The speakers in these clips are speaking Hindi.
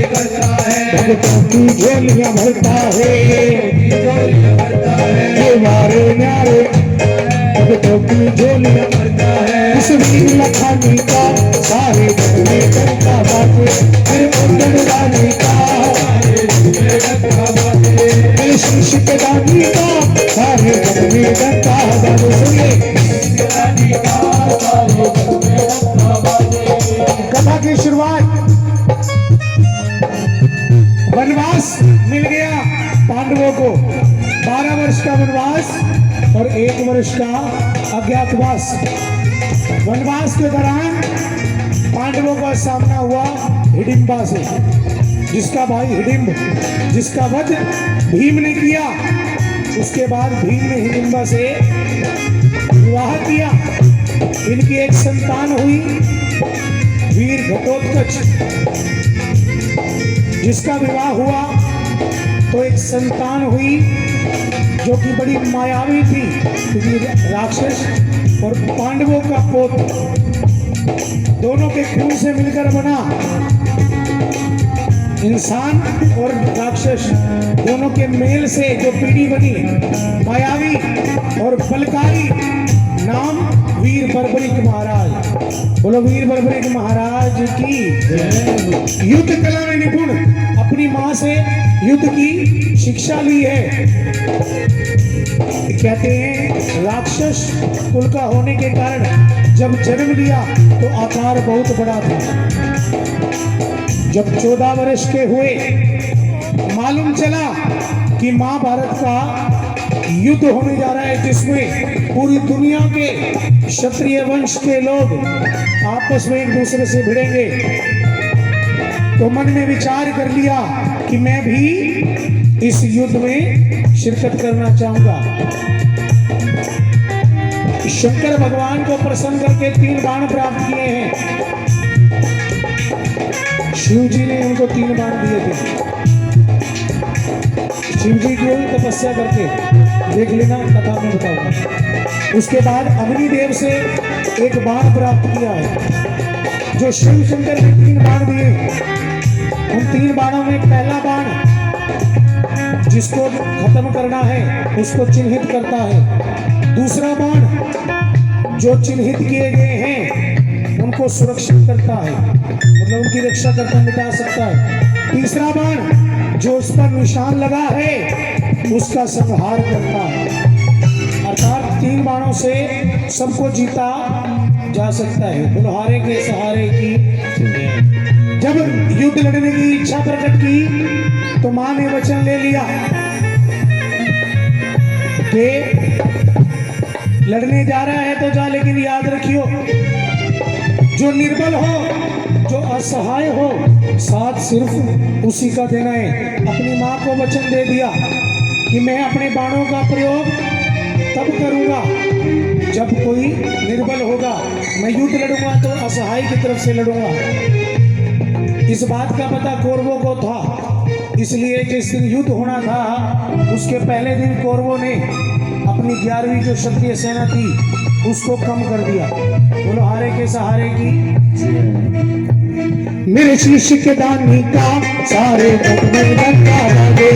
करता है, भक्तों की झोलियां भरता है, मारे न्यारे भक्तों की झोलियां भरता है। इस वीर लखानी का सारे जग में करता बातें, फिर मुंडन रानी का फिर शीश के दानी का सारे जग में करता बातें। सुनिए कथा की शुरुआत। वनवास मिल गया पांडवों को, 12 वर्ष का वनवास और 1 वर्ष का अज्ञातवास। वनवास के दौरान पांडवों का सामना हुआ हिडिंबा से, जिसका भाई हिडिंब, जिसका वध भीम ने किया। उसके बाद भीम ने हिडिंबा से विवाह किया। इनकी एक संतान हुई वीर घटोत्कच, जिसका विवाह हुआ तो एक संतान हुई जो कि बड़ी मायावी थी, क्योंकि राक्षस और पांडवों का पोत दोनों के खून से मिलकर बना। इंसान और राक्षस दोनों के मेल से जो पीढ़ी बनी, मायावी और बलकारी, नाम वीर बर्बरिक महाराज। बोलो वीर बर्बरिक महाराज की। युद्ध कला में निपुण, अपनी मां से युद्ध की शिक्षा ली है। कहते हैं राक्षस कुल का होने के कारण जब जन्म लिया तो आकार बहुत बड़ा था। जब 14 वर्ष के हुए, मालूम चला कि महाभारत का युद्ध होने जा रहा है, जिसमें पूरी दुनिया के क्षत्रिय वंश के लोग आपस में एक दूसरे से भिड़ेंगे। तो मन में विचार कर लिया कि मैं भी इस युद्ध में शिरकत करना चाहूंगा। शंकर भगवान को प्रसन्न करके 3 बाण प्राप्त किए हैं। शिव जी ने उनको 3 बाण दिए थे। शिव जी की तपस्या करके देख लेना, कथा में बताऊंगा। उसके बाद अग्निदेव से एक बाण प्राप्त किया है, जो शिव शंकर ने 3 बाण दिए। उन 3 बाणों में पहला बाण जिसको खत्म करना है उसको चिन्हित करता है। दूसरा बाण जो चिन्हित किए गए हैं उनको सुरक्षित करता है, मतलब उनकी रक्षा करता, मिटा सकता है। तीसरा बाण जो उस पर निशान लगा है उसका संहार करता है। अर्थात 3 बाणों से सबको जीता जा सकता है। बुलहारे के सहारे की। जब युद्ध लड़ने की इच्छा प्रकट की तो मां ने वचन ले लिया कि लड़ने जा रहा है तो जा, लेकिन याद रखियो जो निर्बल हो, जो असहाय हो, साथ सिर्फ उसी का देना है। अपनी मां को वचन दे दिया कि मैं अपने बाणों का प्रयोग तब करूंगा जब कोई निर्बल होगा। मैं युद्ध लड़ूंगा तो असहाय की तरफ से लड़ूंगा। इस बात का पता कौरवों को था, इसलिए जिस दिन युद्ध होना था उसके पहले दिन कौरवों ने अपनी 11वीं जो क्षत्रिय सेना थी उसको कम कर दिया। बोलो हारे के सहारे की। मेरे शिष्य के दानी का सारे जग में डंका लगे।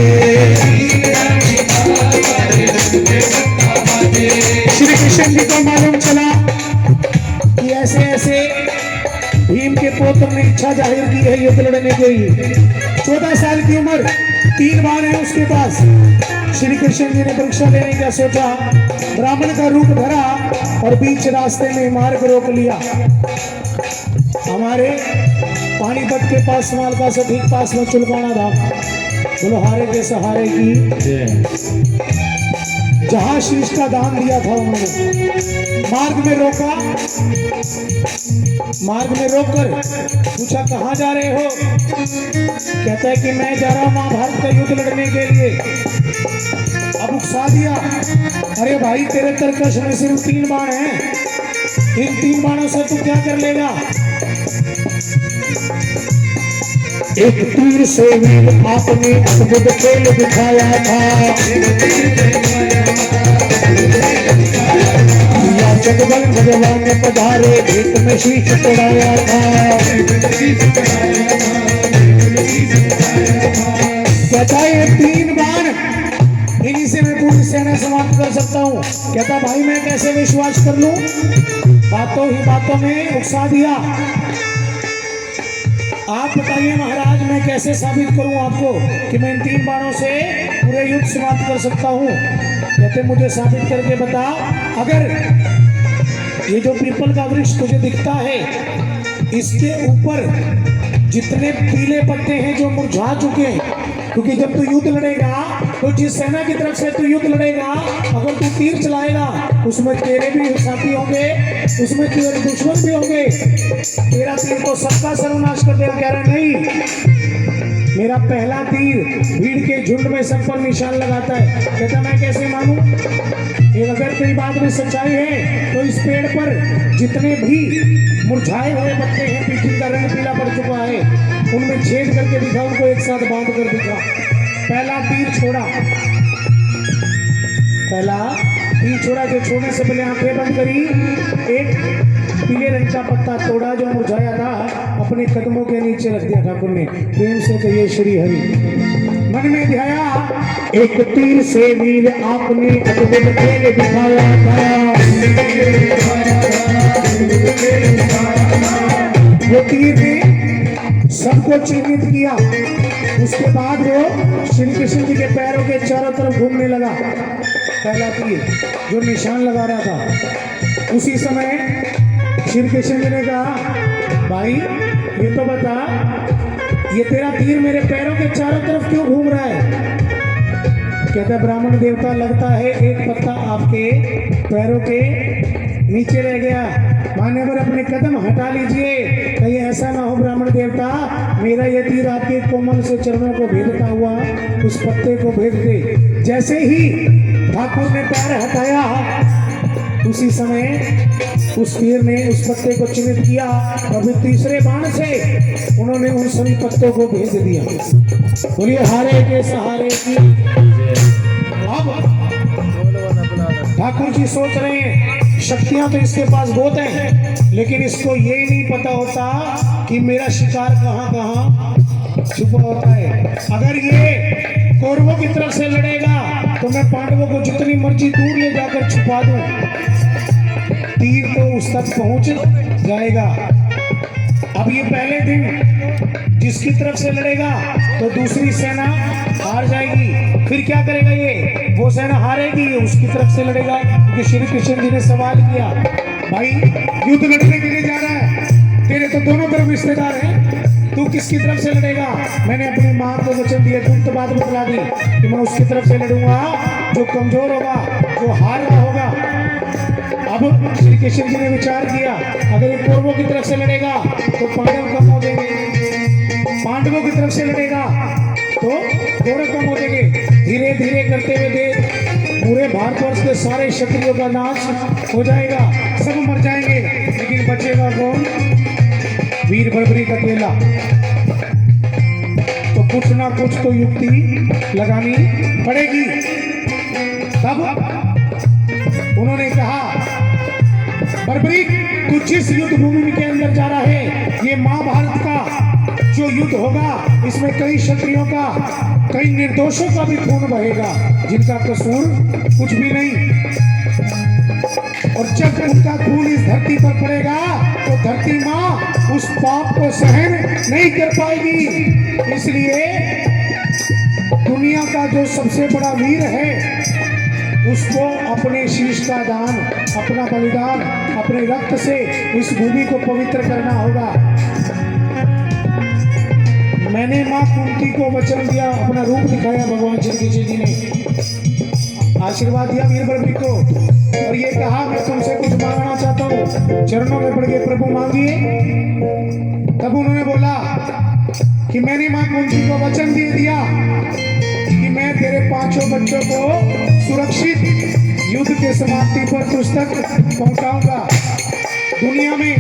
श्री कृष्ण जी को मालूम चला कि ऐसे ऐसे भीम के पौत्र ने इच्छा जाहिर की है युद्ध लड़ने के लिए। 14 साल की उम्र, 3 बाण है उसके पास। श्री कृष्ण जी ने परीक्षा लेने का सोचा, ब्राह्मण का रूप धरा और बीच रास्ते में मार्ग रोक लिया। हमारे पानीपत के पास मालका से ठीक पास में चुलकाना था। बोलो हारे के सहारे की। जहां शीश का दान दिया था उन्होंने मार्ग में रोका। मार्ग में रोककर पूछा कहाँ जा रहे हो? कहता है कि मैं जा रहा हूं महाभारत का युद्ध लड़ने के लिए। अब उकसा दिया, अरे भाई तेरे तरकश में सिर्फ 3 बाण हैं, इन 3 बाणों से तू क्या कर लेगा? एक तीर से वीर आपने अद्भुत खेल दिखाया था। या जगबल भगवान ने पधारे भेंट में शीश चढ़ाया था। कहता है 3 बाण इन्हीं से मैं पूरी सेना समाप्त कर सकता हूँ। कहता भाई मैं कैसे विश्वास कर लूं, बातों ही बातों में उकसा दिया। आप बताइए महाराज मैं कैसे साबित करूं आपको कि मैं इन 3 बाणों से पूरे युद्ध समाप्त कर सकता हूं। कहते मुझे साबित करके बता, अगर ये जो पीपल का वृक्ष तुझे दिखता है इसके ऊपर जितने पीले पत्ते हैं जो मुरझा चुके हैं, क्योंकि जब तू युद्ध लड़ेगा तो जिस सेना की तरफ से तू युद्ध लड़ेगा अगर तू तीर चलाएगा उसमें तेरे भी साथी होंगे, उसमें तेरे दुश्मन भी होंगे। तेरा तीर तो सबका सर्वनाश कर देगा। कह रहा नहीं, मेरा पहला तीर भीड़ के झुंड में सब पर निशान लगाता है। कहता मैं कैसे मानूं, अगर तेरी बात में सच्चाई है तो इस पेड़ पर जितने भी मुरझाए हुए पत्ते हैं, पीछे का रंग पीला पड़ चुका है, उनमें छेद करके दिखा, उनको एक साथ बांध कर दिखा। पहला तीर छोड़ा, जो छोड़ने से पहले आंखें बंद करी, एक पीले रंग का पत्ता तोड़ा जो मुरझाया था, अपने कदमों के नीचे रख दिया। ठाकुर ने प्रेम से कहिए श्री हरि। मन में ध्याया एक तीर से वीर आपने अद्भुत खेल दिखाया था। वो तीर ने सबको चिन्हित किया। उसके बाद वो श्री कृष्ण जी के पैरों के चारों तरफ घूमने लगा। पहला तीर जो निशान लगा रहा था, उसी समय श्री कृष्ण जी ने कहा भाई ये तो बता, ये तेरा तीर मेरे पैरों के चारों तरफ क्यों घूम रहा है। कहता ब्राह्मण देवता लगता है एक पत्ता आपके पैरों के नीचे रह गया, मान्यवर अपने कदम हटा लीजिए। कहीं ऐसा ना हो ब्राह्मण देवता, मेरा ये तीर आपके कोमल से चरणों को भेदता हुआ उस पत्ते को भेद दे। जैसे ही ठाकुर ने पैर हटाया उसी समय उस तीर ने उस पत्ते को चिन्हित किया और फिर तीसरे बाण से उन्होंने उन सभी पत्तों को भेज दिया। बोलिए हारे के सहारे की। अब ठाकुर जी सोच रहे हैं शक्तियां तो इसके पास बहुत हैं, लेकिन इसको ये नहीं पता होता कि मेरा शिकार कहाँ कहाँ छुपा होता है। अगर ये कौरवों की तरफ से लड़ेगा तो मैं पांडवों को जितनी मर्जी दूर ले जाकर छुपा दूं, तीर तो उस तक पहुंच जाएगा। अब ये पहले दिन जिसकी तरफ से लड़ेगा तो दूसरी सेना हार जाएगी, फिर क्या करेगा ये, वो सेना हारेगी, उसकी तरफ से लड़ेगा। क्योंकि श्री कृष्ण जी ने सवाल किया भाई युद्ध लड़ने के लिए जा रहा है, तेरे तो दोनों तरफ रिश्तेदार हैं, तू किसकी तरफ से लड़ेगा। मैंने अपनी माँ को वचन दिया, तुम तो बात बतला दी कि मैं उसकी तरफ से लड़ूंगा जो कमजोर होगा, जो हार रहा होगा। अब श्री कृष्ण जी ने विचार किया अगर ये कौरवों की तरफ से लड़ेगा तो पांडव कम हो जाएंगे, पांडवों की तरफ से लड़ेगा तो कौरव कम हो जाएंगे। धीरे धीरे करते हुए देख पूरे भारतवर्ष के सारे क्षत्रियों का नाश हो जाएगा, सब मर जाएंगे, लेकिन बचेगा कौन, वीर बर्बरीक अकेला। तो कुछ ना कुछ तो युक्ति लगानी पड़ेगी। तब उन्होंने कहा बर्बरीक तू जिस युद्ध भूमि के अंदर जा रहा है, ये महाभारत का जो युद्ध होगा इसमें कई क्षत्रियों का, कई निर्दोषों का भी खून बहेगा जिनका कसूर कुछ भी नहीं। और जब उनका खून इस धरती पर पड़ेगा तो धरती माँ उस पाप को सहन नहीं कर पाएगी। इसलिए दुनिया का जो सबसे बड़ा वीर है उसको अपने शीश का दान, अपना बलिदान, अपने रक्त से इस भूमि को पवित्र करना होगा। मैंने माँ कुंती को वचन दिया, अपना रूप दिखाया, भगवान श्री कृष्ण जी ने आशीर्वाद दिया वीर बर्बरीक को और ये कहा मैं तुमसे कुछ मांगना चाहता हूँ, चरणों में पड़ के प्रभु मांगिए। तब उन्होंने बोला कि मैंने माँ कुंती को वचन दे दिया कि मैं तेरे 5 बच्चों को सुरक्षित युद्ध के समाप्ति पर तुझ तक पहुंचाऊंगा। दुनिया में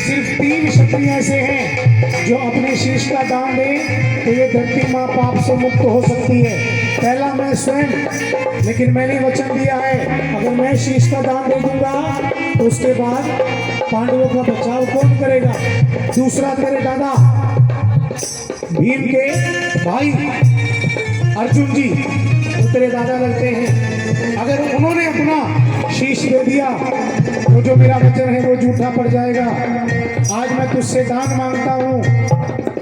सिर्फ 3 क्षत्रिय ऐसे हैं जो अपने शीश का दान दें तो ये धरती माँ पाप से मुक्त हो सकती है। पहला मैं स्वयं, लेकिन मैंने वचन दिया है अगर मैं शीश का दान दे दूंगा तो उसके बाद पांडवों का बचाव कौन करेगा। दूसरा तेरे दादा भीम के भाई अर्जुन जी वो तेरे दादा लगते हैं, अगर उन्होंने अपना शीश दे दिया तो जो मेरा वचन है वो झूठा पड़ जाएगा। आज मैं तुझसे दान मांगता हूँ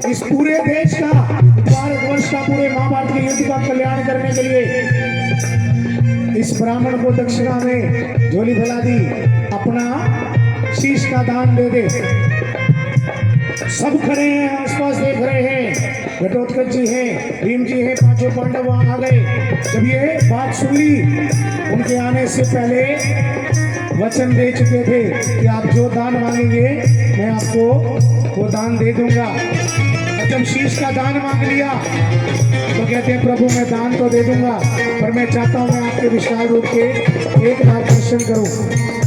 इस पूरे देश का, भारतवर्ष का, पूरे महाभारत के युद्ध का कल्याण करने के लिए इस ब्राह्मण को दक्षिणा में झोली फैला दी, अपना शीश का दान दे दे। सब खड़े हैं, आसपास देख रहे हैं, घटोत्कच जी हैं, भीम जी हैं, पांचों पांडव वहां आ गए। जब ये बात सुन ली, उनके आने से पहले वचन दे चुके थे कि आप जो दान मांगेंगे मैं आपको वो दान दे दूंगा। और जब शीश का दान मांग लिया तो कहते हैं प्रभु मैं दान तो दे दूंगा पर मैं चाहता हूं मैं आपके विशाल रूप के एक बार दर्शन करूं।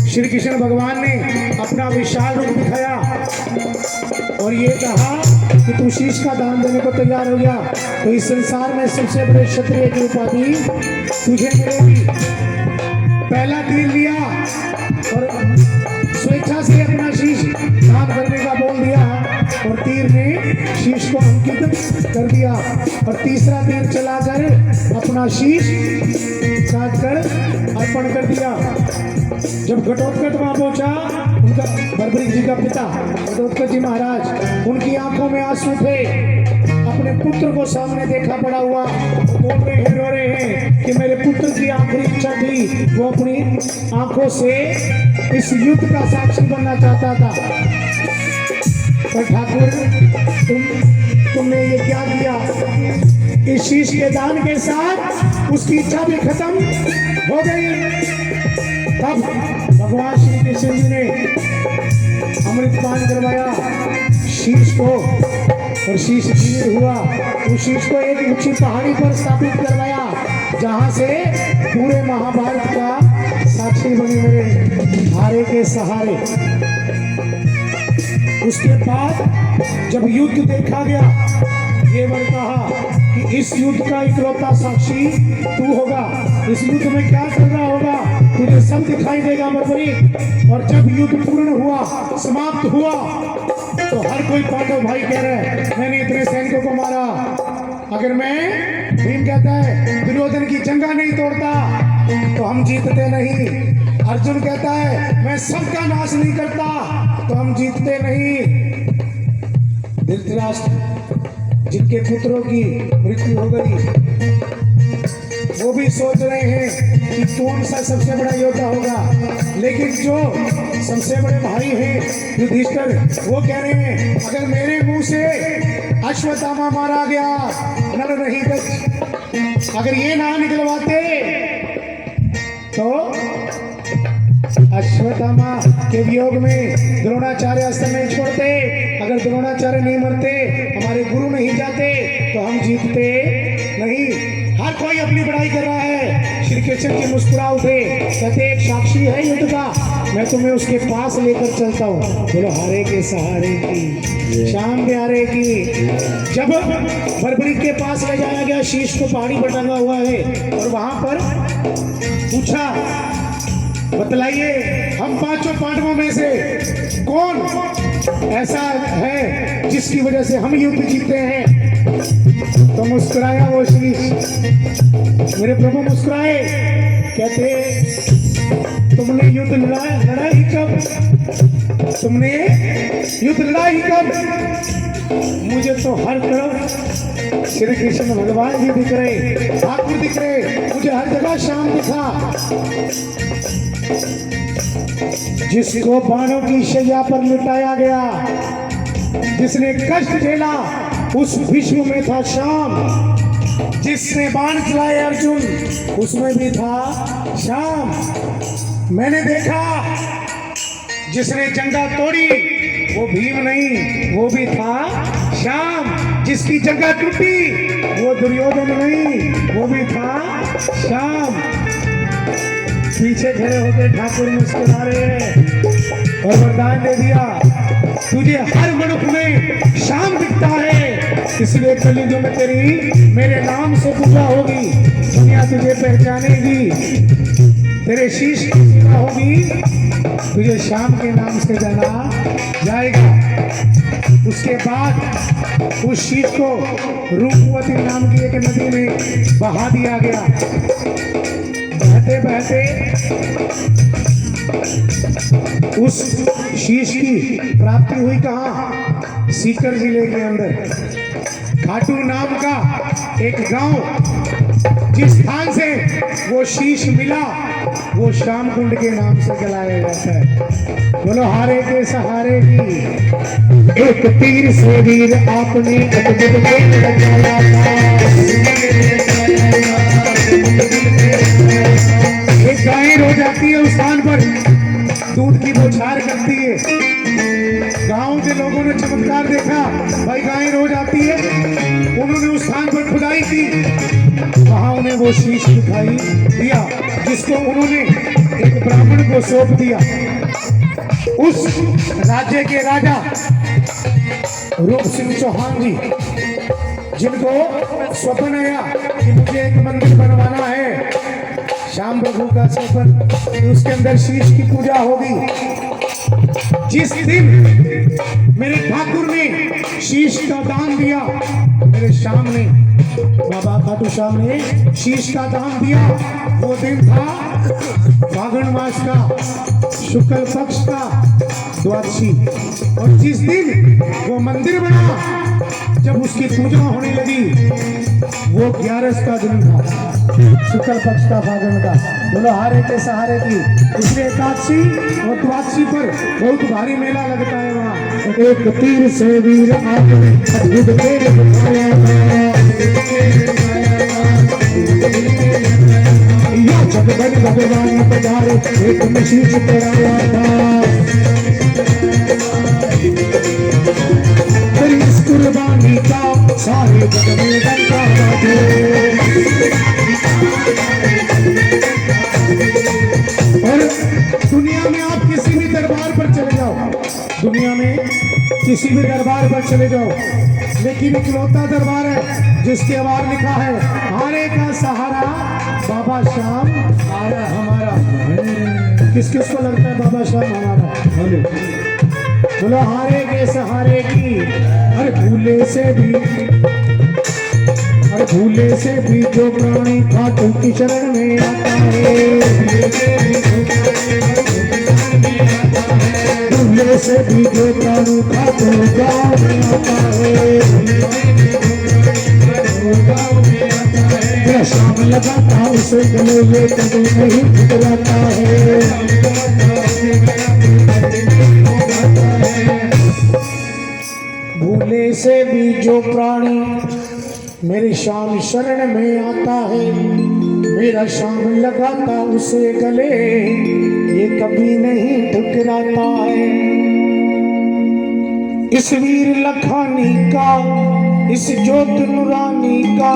श्री कृष्ण भगवान ने अपना विशाल रूप दिखाया और ये कहा कि तू शीश का दान देने को तैयार हो गया तो इस संसार में सबसे बड़े क्षत्रिय की उपाधि तुझे मिलेगी। पहला तीर लिया और स्वेच्छा से अपना शीश दान करने का बोल दिया और तीर ने शीश को अंकित कर दिया और तीसरा तीर चलाकर अपना शीश काटकर अर्पण कर दिया। जब घटोत्कच वहां पहुंचा, उनका बर्बरीक जी का पिता घटोत्कच जी महाराज, उनकी आंखों में आंसू थे, अपने पुत्र को सामने देखा पड़ा हुआ, बोल रहे हैं, रो रहे हैं कि मेरे पुत्र की आखिरी इच्छा थी, वो अपनी आंखों से इस युद्ध का साक्षी बनना चाहता था। पर ठाकुर तुमने ये क्या किया। इस शीश के दान के साथ उसकी इच्छा भी खत्म हो गई। तब भगवान श्री कृष्ण जी ने अमृत पान करवाया शीश को और शीश जीवित हुआ। उस शीश को एक ऊंची पहाड़ी पर स्थापित करवाया जहां से पूरे महाभारत का साक्षी बनी मेरे हारे के सहारे। उसके बाद जब युद्ध देखा गया, ये मैंने कहा कि इस युद्ध का इकलौता साक्षी तू होगा। इस युद्ध में क्या चल रहा होगा तुझे सब दिखाई देगा बर्बरी। और जब युद्ध पूर्ण हुआ, समाप्त हुआ, तो हर कोई पांडव भाई कह रहे हैं मैंने इतने सैनिकों को मारा। अगर मैं, भीम कहता है, दुर्योधन की जंगा नहीं तोड़ता तो हम जीतते नहीं। अर्जुन कहता है मैं सबका नाश नहीं करता तो हम जीतते नहीं। धृतराष्ट्र जिनके पुत्रों की मृत्यु हो गई, वो भी सोच रहे हैं कि कौन सा सबसे बड़ा योद्धा होगा। लेकिन जो सबसे बड़े भाई हैं युधिष्ठिर, वो कह रहे हैं अगर मेरे मुंह से अश्वत्थामा मारा गया, नर नहीं बच, अगर ये ना निकलवाते तो अश्वत्थामा के वियोग में द्रोणाचार्य अस्त्र नहीं छोड़ते, अगर द्रोणाचार्य नहीं मरते, हमारे गुरु नहीं जाते तो हम जीतते नहीं। हर कोई अपनी बड़ाई कर रहा है। श्री कृष्ण जी मुस्कुरा उठे, कहते एक साक्षी है युद्ध का, मैं तुम्हें उसके पास लेकर चलता हूँ। बोलो हारे के सहारे की, शाम प्यारे की। जब बर्बरीक के पास ले जाया गया, शीश को पहाड़ी पर टंगा हुआ है और वहां पर पूछा बतलाइए हम पांचों पांडवों में से कौन ऐसा है जिसकी वजह से हम युद्ध जीतते हैं। तो मुस्कुराया वो शीश, मेरे प्रभु मुस्कुराए, कहते तुमने युद्ध लड़ा ही कब, तुमने युद्ध लड़ा ही कब। मुझे तो हर तरफ श्री कृष्ण भगवान जी दिख रहे, ठाकुर दिख रहे, मुझे हर जगह शाम दिखा। जिसको बाणों की शैया पर लिटाया गया, जिसने कष्ट झेला, उस विश्व में था श्याम। जिसने बाण चलाए अर्जुन, उसमें भी था श्याम। मैंने देखा जिसने जंगा तोड़ी, वो भीम नहीं, वो भी था श्याम। जिसकी जंगा टूटी, वो दुर्योधन नहीं, वो भी था श्याम। पीछे खड़े होकर ठाकुर मुस्कुरा रहे हैं और वरदान दे दिया तुझे हर मनुख में शाम दिखता है, इसलिए कलयुग में तेरी मेरे नाम से पूजा होगी, दुनिया तुझे पहचानेगी, तेरे शीश की सेवा होगी, तुझे शाम के नाम से जाना जाएगा। उसके बाद उस शीश को रूपवती नाम की एक नदी में बहा दिया गया। बहते बहते उस शीश की प्राप्ति हुई कहाँ? सीकर जिले के अंदर खाटू नाम का एक गांव, जिस स्थान से वो शीश मिला वो श्याम कुंड के नाम से जलाया जाता है। बोलो हारे के सहारे की। एक तीर से वीर आपने अद्भुत खेल रचाया था। एक गाय रो जाती है उस स्थान पर, दूध की बौछार करती है। गांव के लोगों ने चमत्कार देखा, भाई गाय रो जाती है, उन्होंने उस स्थान पर खुदाई की, वहां उन्हें वो शीश दिखाई दिया जिसको उन्होंने एक ब्राह्मण को सौंप दिया। उस राज्य के राजा रूप सिंह चौहान जी, जिनको स्वप्न आया कि मुझे एक मंदिर बनवाना है, श्याम प्रभु का स्वप्न, उसके अंदर शीश की पूजा होगी। जिस दिन मेरे ठाकुर ने शीश का दान दिया, मेरे श्याम ने, बाबा खाटू श्याम ने शीश का दान दिया, वो दिन था फागुन मास का शुक्ल पक्ष का द्वादशी। और जिस दिन वो मंदिर बना, जब उसकी पूजा होने लगी, वो 11 का दिन था, शुक्ल पक्ष का फागुन का। बोलो हारे के सहारे की। इसलिए एकादशी और द्वादशी पर बहुत भारी मेला लगता है वहाँ। एक तीर से वीर आपने अद्भुत खेल दिखाया था, या जगबन भगवान पधारे एक में शीश चढ़ाया था। तेरी इस कुर्बानी का सारे जग में डंका बाजे। और दुनिया में आप किसी भी दरबार पर चले जाओ, दुनिया में किसी भी दरबार पर चले जाओ, लेकिन इकलौता दरबार है जिसके बाहर लिखा है हारे का सहारा बाबा श्याम आया हमारा। किस किस को लगता है बाबा श्याम हमारा? बोलो हारे के सहारे की। अरे भूले से भी जो प्राणी खाटू की शरण में आता है, भूले से भी जो प्राणी खाटू गाँव में आता है, मेरा शाम लगाता उसे गले ये कभी नहीं ठुकराता है। भूले से भी जो प्राणी मेरी शाम शरण में आता है, मेरा शाम लगाता उसे गले ये कभी नहीं ठुकराता है। इस वीर लखानी का, इस जोत नूरानी का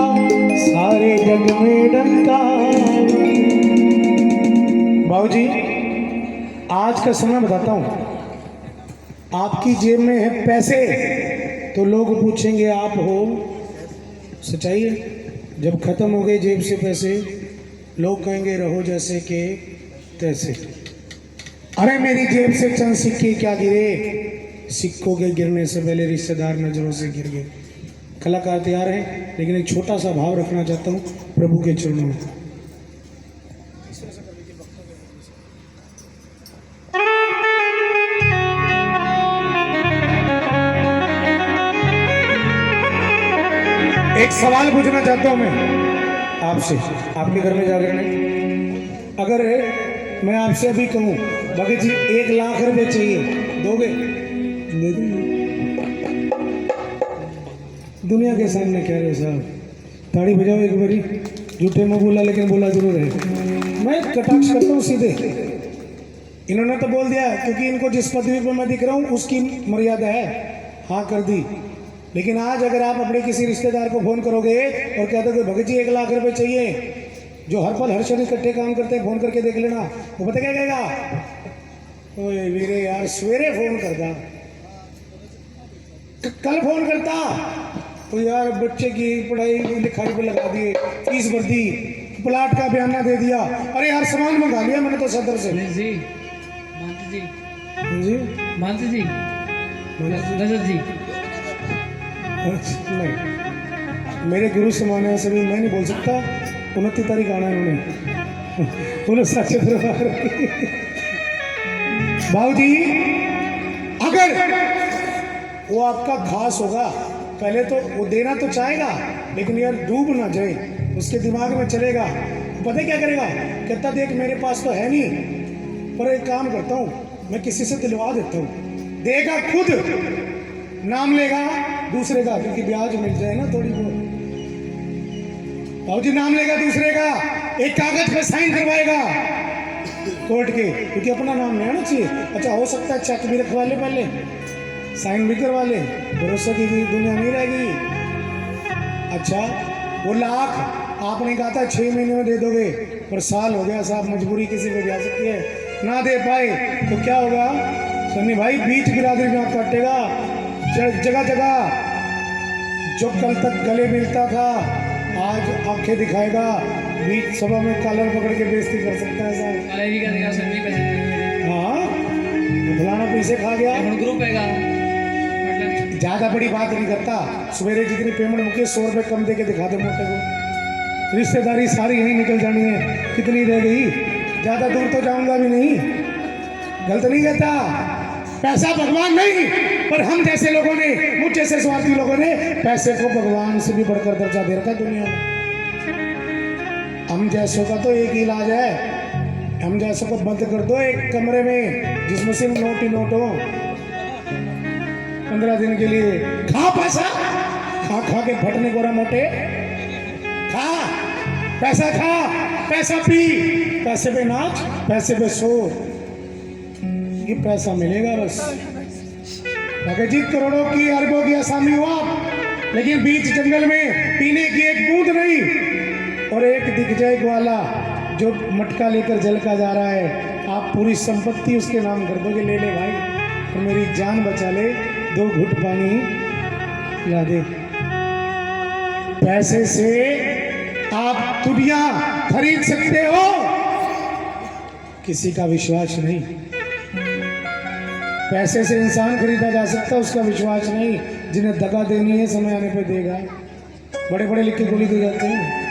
सारे जग में डंका। बाबूजी आज का समय बताता हूँ, आपकी जेब में है पैसे तो लोग पूछेंगे आप हो, सच्चाई है। जब खत्म हो गए जेब से पैसे, लोग कहेंगे रहो जैसे के तैसे। अरे मेरी जेब से चंद सिक्के क्या गिरे, सिक्कों के गिरने से पहले रिश्तेदार नजरों से गिर गए। कलाकार तैयार हैं, लेकिन एक छोटा सा भाव रखना चाहता हूँ प्रभु के चरणों में। एक सवाल पूछना चाहता हूं मैं आपसे, आपके घर में जागरण है, अगर मैं आपसे अभी कहूं भगत जी 1 लाख रुपए चाहिए, दोगे? दे दूंगा। दुनिया के सामने कह रहे साहब, ताड़ी बजाओ एक बारी। झूठे में बोला लेकिन बोला जरूर है। मैं कटाक्ष करता हूँ सीधे, इन्होंने तो बोल दिया क्योंकि इनको जिस पदवी पर मैं दिख रहा हूँ उसकी मर्यादा है, हाँ कर दी। लेकिन आज अगर आप अपने किसी रिश्तेदार को फोन करोगे और कहते हो भगत जी 1 लाख रुपए चाहिए, जो हर पल हर क्षण इकट्ठे काम करते हैं, फोन करके देख लेना, वो पता क्या कहेगा? ओए वीरे यार सवेरे फोन करता, कल फोन करता तो यार बच्चे की पढ़ाई लिखाई पे लगा दिए, फीस भर दी, प्लाट का बयाना दे दिया, अरे यार सामान मंगा लिया मैंने तो सदर से। जी जी मानसी जी रजत जी नहीं, मेरे गुरु समान है सभी, मैं नहीं बोल सकता। 29 तारीख आना है उन्होंने बोलो सच दरबार। बाबूजी अगर वो आपका खास होगा, पहले तो वो देना तो चाहेगा, लेकिन यार डूब ना जाए, उसके दिमाग में चलेगा। पता है क्या करेगा, कहता देख मेरे पास तो है नहीं, पर एक काम करता हूँ मैं किसी से दिलवा देता हूँ। देगा खुद, नाम लेगा दूसरे का, क्योंकि ब्याज मिल जाए ना थोड़ी बहुत। बाबूजी नाम लेगा दूसरे का, एक कागज पे साइन करवाएगा कोर्ट के, क्योंकि अपना नाम नहीं आना चाहिए। अच्छा हो सकता है चेक भी रखवा ले, पहले साइन भी करवा ले, भरोसा की भी दुनिया नहीं रहेगी। अच्छा वो लाख आपने कहा था 6 महीने में दे दोगे, पर साल हो गया साहब, मजबूरी किसी पे भी आ सकती है, ना दे पाए तो क्या होगा सन्नी भाई, बीच बिरादरी में काटेगा जगह जगह। जो कल तक गले मिलता था आज आंखें दिखाएगा, बीच सभा में कॉलर पकड़ के बेइज्जती कर सकता है साहब। अरे भी करेगा सभी पैसे। हाँ फलाना पैसे खा गया, ग्रुप है ज्यादा बड़ी बात नहीं करता। सवेरे जितनी पेमेंट मुझे 100 रुपये कम दे के दिखा दे मोटे को, रिश्तेदारी सारी यहीं निकल जानी है, कितनी रह गई, ज्यादा दूर तो जाऊंगा भी नहीं। गलत नहीं कहता, पैसा भगवान नहीं, पर हम जैसे लोगों ने, मुझ जैसे स्वार्थी लोगों ने पैसे को भगवान से भी बढ़कर दर्जा दे रखा दुनिया में। हम जैसों का तो एक ही इलाज है, हम जैसों को बंद कर दो एक कमरे में जिसमें सिर्फ नोट ही नोट हो, 15 दिन के लिए खा पैसा, खा खा के फटने गोरा मोटे, खा पैसा, खा पैसा, पी पैसे पे नाच, पैसे पे सो, ये पैसा मिलेगा बस। अगर जी करोड़ों की अरबों की आसामी हो आप, लेकिन बीच जंगल में पीने की एक बूंद नहीं, और एक दिख जाए ग्वाला जो मटका लेकर जल का जा रहा है, आप पूरी संपत्ति उसके नाम कर दोगे, ले ले भाई तो मेरी जान बचा ले, 2 घुट पानी पिला दे। पैसे से आप दुनिया खरीद सकते हो, किसी का विश्वास नहीं। पैसे से इंसान खरीदा जा सकता, उसका विश्वास नहीं। जिन्हें दगा देनी है समय आने पे देगा, बड़े बड़े लिख के गोली दे जाते हैं।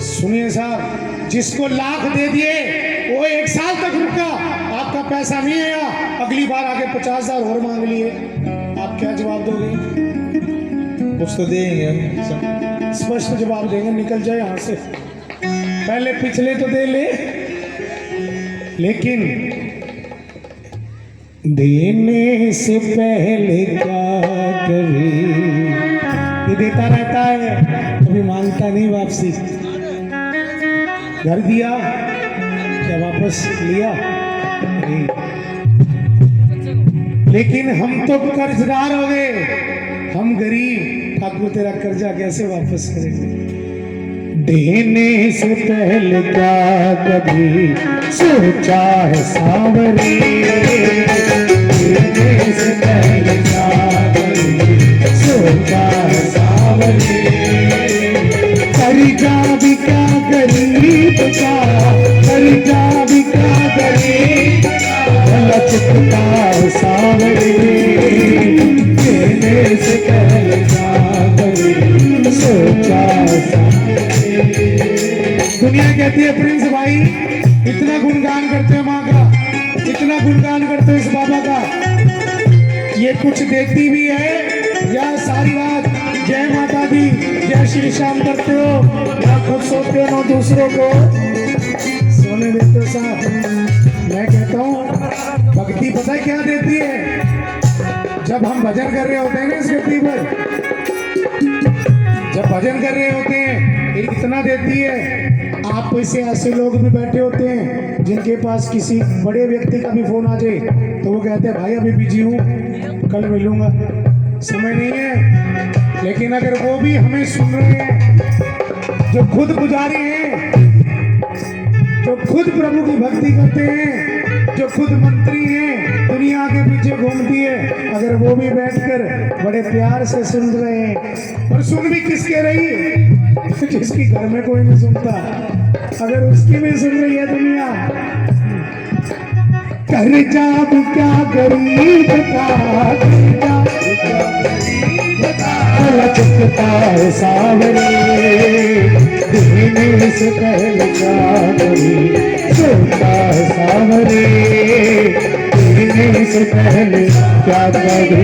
सुनिए साहब, जिसको लाख दे दिए वो 1 साल तक रुका, आपका पैसा नहीं आया, अगली बार आके 50,000 और मांग लिए, आप क्या जवाब दोगे? कुछ तो देंगे हम, स्पष्ट जवाब देंगे, निकल जाए यहाँ से, पहले पिछले तो दे ले। लेकिन देने से पहले क्या कभी, ये देता रहता है, कभी मांगता नहीं वापसी। घर दिया क्या वापस लिया नहीं। लेकिन हम तो कर्जदार हो गए, हम गरीब, ठाकुर तेरा कर्जा कैसे वापस करेंगे? देने से पहले क्या कभी सोचा है सांवरी, देने से पहले क्या कभी सोचा है सांवरी, कर्जा भी क्या गरीब का, कर्जा भी क्या गरीब का, चुकता है सांवरी, देने से पहले क्या कभी सोचा है सांवरी। दुनिया कहती है प्रिंस भाई इतना गुणगान करते हैं माँ का, इतना गुणगान करते हैं इस बाबा का, ये कुछ देती भी है या सारी रात जय माता दी जय श्री श्याम करते हो, या खुद सोते हो दूसरों को सोने देते हो? साहब मैं कहता हूँ भक्ति पता क्या देती है, जब हम भजन कर रहे होते हैं ना इस गति पर, जब भजन कर रहे होते हैं इतना देती है। आप से ऐसे लोग भी बैठे होते हैं जिनके पास किसी बड़े व्यक्ति का भी फोन आ जाए तो वो कहते हैं भाई अभी बिजी हूँ, कल मिलूंगा, समय नहीं है। लेकिन अगर वो भी हमें सुन रहे हैं, जो खुद पुजारी हैं, जो खुद प्रभु की भक्ति करते हैं, जो खुद मंत्री हैं, दुनिया दुनिया के पीछे घूमती है, अगर वो भी बैठकर बड़े प्यार से सुन रहे हैं। और सुन भी किसके रही है? जिसकी घर में कोई नहीं सुनता, अगर उसकी भी सुन रही है दुनिया। कर जा भी क्या गरीब का लचकता है सावरे, देने से पहले क्या करी सोता है सावरे, देने से पहले क्या करी।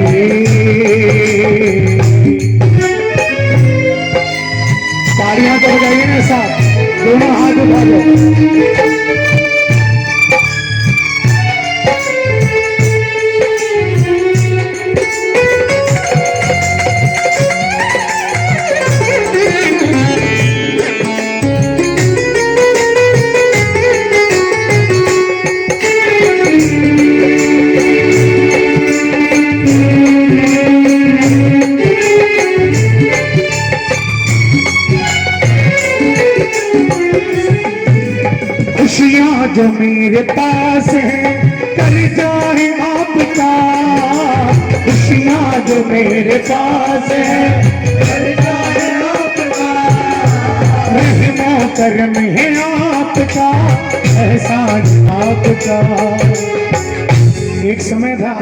तालियां तो बजाइए ना साथ, दोनों हाथ उठा लो। खुशियाँ जो मेरे पास है कर जाए आपका, खुशियाँ जो मेरे पास है कर जाए आपका, रहमो करम है आपका, एहसान आपका। एक समय था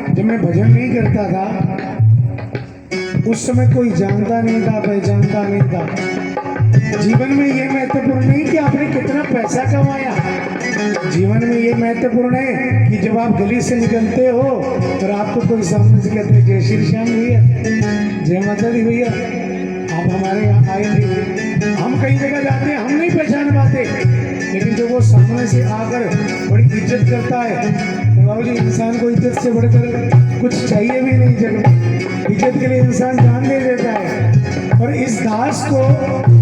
जब मैं भजन नहीं करता था, उस समय कोई जानता नहीं था, पहचानता नहीं था। जीवन में ये महत्वपूर्ण नहीं कि आपने कितना पैसा कमाया, जीवन में ये महत्वपूर्ण है कि जब आप गली से निकलते हो और आपको कोई सामने से कहते हैं जय श्री श्याम भैया, जय माता दी भैया, आप हमारे यहाँ आएंगे। हम कई जगह जाते हैं, हम नहीं पहचान पाते, लेकिन जब वो सामने से आकर बड़ी इज्जत करता है तो बाबू जी, इंसान को इज्जत से बढ़कर कुछ चाहिए भी नहीं। जब इज्जत के लिए इंसान जान दे देता है। और इस दास को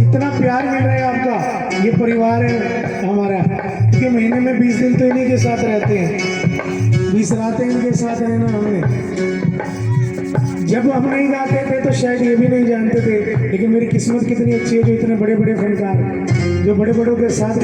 इतना प्यार मिल रहा है आपका, ये परिवार है हमारा, क्योंकि महीने में 20 दिन तो इन्हीं के साथ रहते हैं, 20 रातें इनके साथ रहना हमने। जब हम नहीं गाते थे तो शायद ये भी नहीं जानते थे, लेकिन मेरी किस्मत कितनी अच्छी है जो इतने बड़े बड़े फनकार जो बड़े बड़ों के साथ